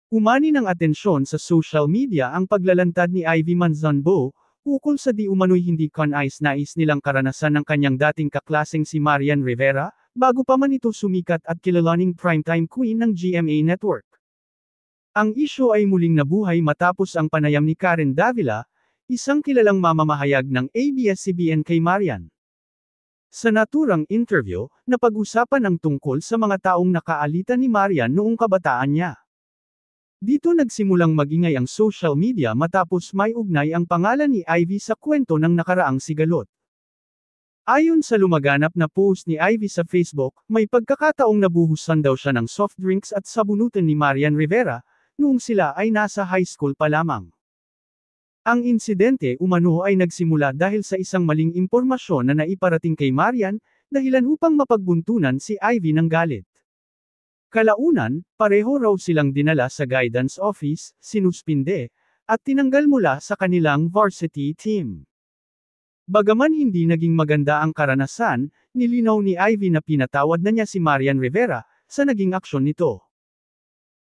Umani ng atensyon sa social media ang paglalantad ni Ivy Manzanbo, ukol sa di umano'y hindi kanais-nais nilang karanasan ng kanyang dating kaklaseng si Marian Rivera, bago pa man ito sumikat at kilalaning primetime queen ng GMA Network. Ang isyu ay muling nabuhay matapos ang panayam ni Karen Davila, isang kilalang mamamahayag ng ABS-CBN kay Marian. Sa naturang interview, napag-usapan ang tungkol sa mga taong nakaalitan ni Marian noong kabataan niya. Dito nagsimulang magingay ang social media matapos may ugnay ang pangalan ni Ivy sa kwento ng nakaraang sigalot. Ayon sa lumaganap na post ni Ivy sa Facebook, may pagkakataong nabuhusan daw siya ng soft drinks at sabunutan ni Marian Rivera, noong sila ay nasa high school pa lamang. Ang insidente umano ay nagsimula dahil sa isang maling impormasyon na naiparating kay Marian, dahilan upang mapagbuntunan si Ivy ng galit. Kalaunan, pareho raw silang dinala sa guidance office, sinuspinde, at tinanggal mula sa kanilang varsity team. Bagaman hindi naging maganda ang karanasan, nilinaw ni Ivy na pinatawad na niya si Marian Rivera, sa naging aksyon nito.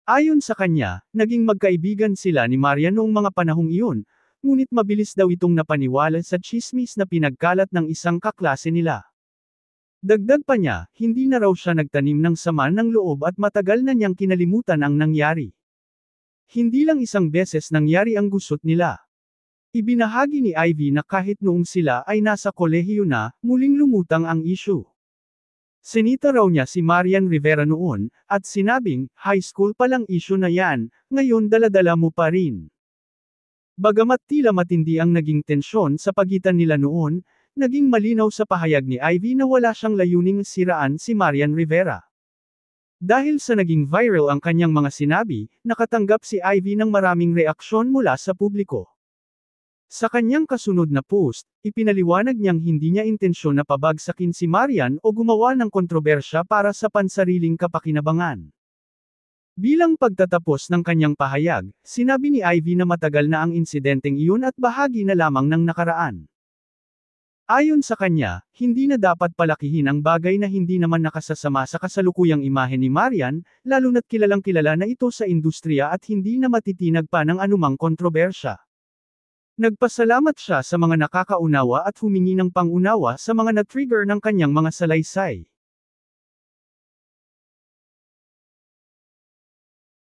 Ayon sa kanya, naging magkaibigan sila ni Marian noong mga panahong iyon, ngunit mabilis daw itong napaniwala sa tsismis na pinagkalat ng isang kaklase nila. Dagdag pa niya, hindi na raw siya nagtanim ng sama ng loob at matagal na niyang kinalimutan ang nangyari. Hindi lang isang beses nangyari ang gusot nila. Ibinahagi ni Ivy na kahit noong sila ay nasa kolehiyo na, muling lumutang ang issue. Sinita raw niya si Marian Rivera noon, at sinabing, high school pa lang issue na yan, ngayon daladala mo pa rin. Bagamat tila matindi ang naging tensyon sa pagitan nila noon, naging malinaw sa pahayag ni Ivy na wala siyang layuning siraan si Marian Rivera. Dahil sa naging viral ang kanyang mga sinabi, nakatanggap si Ivy ng maraming reaksyon mula sa publiko. Sa kanyang kasunod na post, ipinaliwanag niyang hindi niya intensyon na pabagsakin si Marian o gumawa ng kontrobersya para sa pansariling kapakinabangan. Bilang pagtatapos ng kanyang pahayag, sinabi ni Ivy na matagal na ang insidenteng iyon at bahagi na lamang ng nakaraan. Ayon sa kanya, hindi na dapat palakihin ang bagay na hindi naman nakasasama sa kasalukuyang imahe ni Marian, lalo na't kilalang kilala na ito sa industriya at hindi na matitinag pa ng anumang kontrobersya. Nagpasalamat siya sa mga nakakaunawa at humingi ng pangunawa sa mga na-trigger ng kanyang mga salaysay.